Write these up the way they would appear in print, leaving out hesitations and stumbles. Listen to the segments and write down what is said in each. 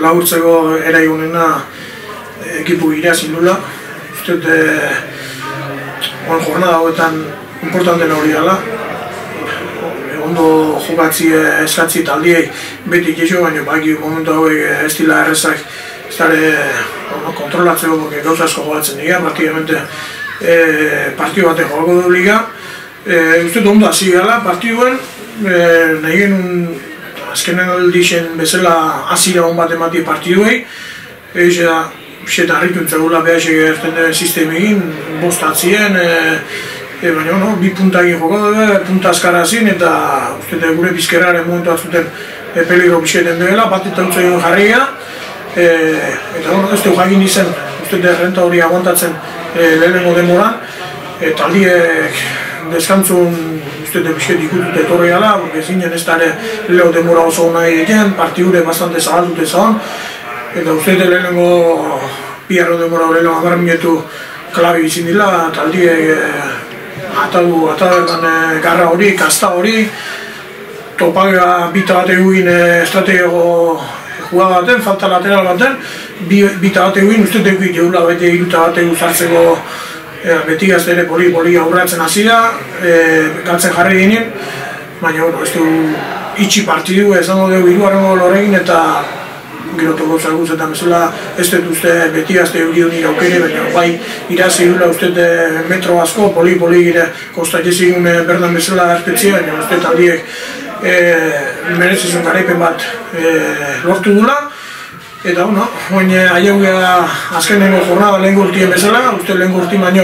laburtzeko eraionena ekipu irazin dula. Uste jornada hauetan importantena hori dela. Ondo jokatzi eskatzi taldiei beti kexo, baina baki momentu hauek ez dila errezak ez kontrolatzeko, porque gauza asko jokatzen dira, praktikamente partidu batek jokako du liga. Uste ondo hasi gala partiduen, nahi genuen azkenen aldixen bezala hasiera hon bat emati partiduei. Eta harrituntza gula behasek erten den sistemekin, bostatzien, baina bi puntakin joko dugu, punta azkara zin, eta gure bizkerraren momentu batzuten peligro bizketen duela, bat eta utza egon jarria. Eta ez dugu jagin izen, renta hori aguantatzen lehenengo demoran, taldiek deskantzun bizket ikutut etorri gala, zinen ez da leho demora oso nahi egin, partidure bastante zagaldute zagon, eta lehenengo biharro demora horrela 10 minutu klabi izin dila, taldiek atabertan garra hori, kasta hori, topaga bita bat egin estrategiago jugada baten, falta lateral baten, bita bat egin uste dekuik jeula bete iruta bat egin zartzeko beti gazte ere poli aurratzen hasi da, galtzen jarri ginen, baina ez du itxi partidu ezango dugu hirugarrengo loregin eta girotoko zaguzetan bezala ez dut uste beti gazte euriunik aukere, baina bai irazi dula uste metro asko, poli gire kostatezin berdan bezala espetzia, baina uste taldiek merezizun garaipen bat lortu dula. Eta oin aiaugea azkenengo jornada lehen gurtien bezala, uste lehen gurti baino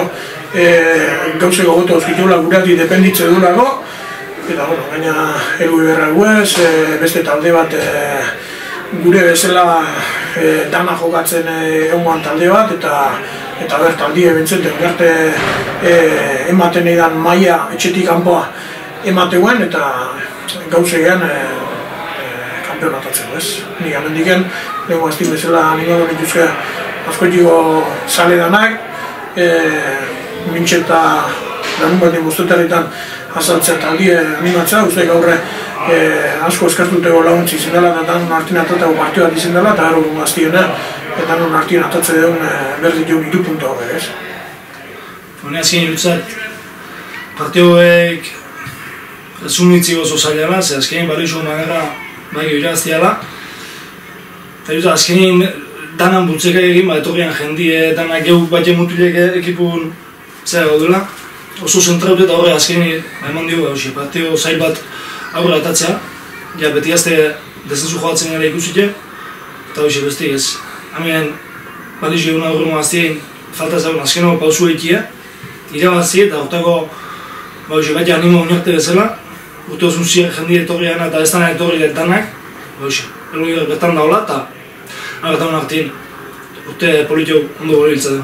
gauzeko goto oskitula gurati dependitze dulako. Eta baina elgu berra guez, beste talde bat gure bezala dana jokatzen eguan talde bat, eta ber taldie bentzenten gerte ematen edan maia etxetik kanpoa emateuen, eta gauzean kampeonatatzeko, ez? Nik amendiken, lehenko aztin bezala animatu dituzke askoetiko sale danak, mintxeta lanun batin bostetarritan azaltzea taldie animatzea, uste gaurre asko eskartuteko laguntzi izin dela, eta danon artien atatako partio bat izin dela, eta gero gungo aztiena, eta danon artien atatze deun berdit joan 2 puntu hori, ez? Azken irutzat, partioek resumitzi oso zailala, ze azkenin barrizo magerra baino iraztiala. Eta dut, azkenin danan bultzeka egin, etorrian jendie, danak geuk bat mutilek ekipun zera gaudela. Oso zentraut eta horre azkenin eman dugu, partio zail bat aurre atatzea. Ja, beti azte dezenzu joatzen gara ikusite, eta hoxe bestik ez. Hemen, baliz egun aurre moaztien, falta zagun azkeno pausu egitea, irabazi eta hortako beti animo oinarte bezala, urte osun ziren jendie etorriana eta ez danak etorri detanak, elugik bertan daula eta agatawan artien urte politiok ondo gore hiltzaten.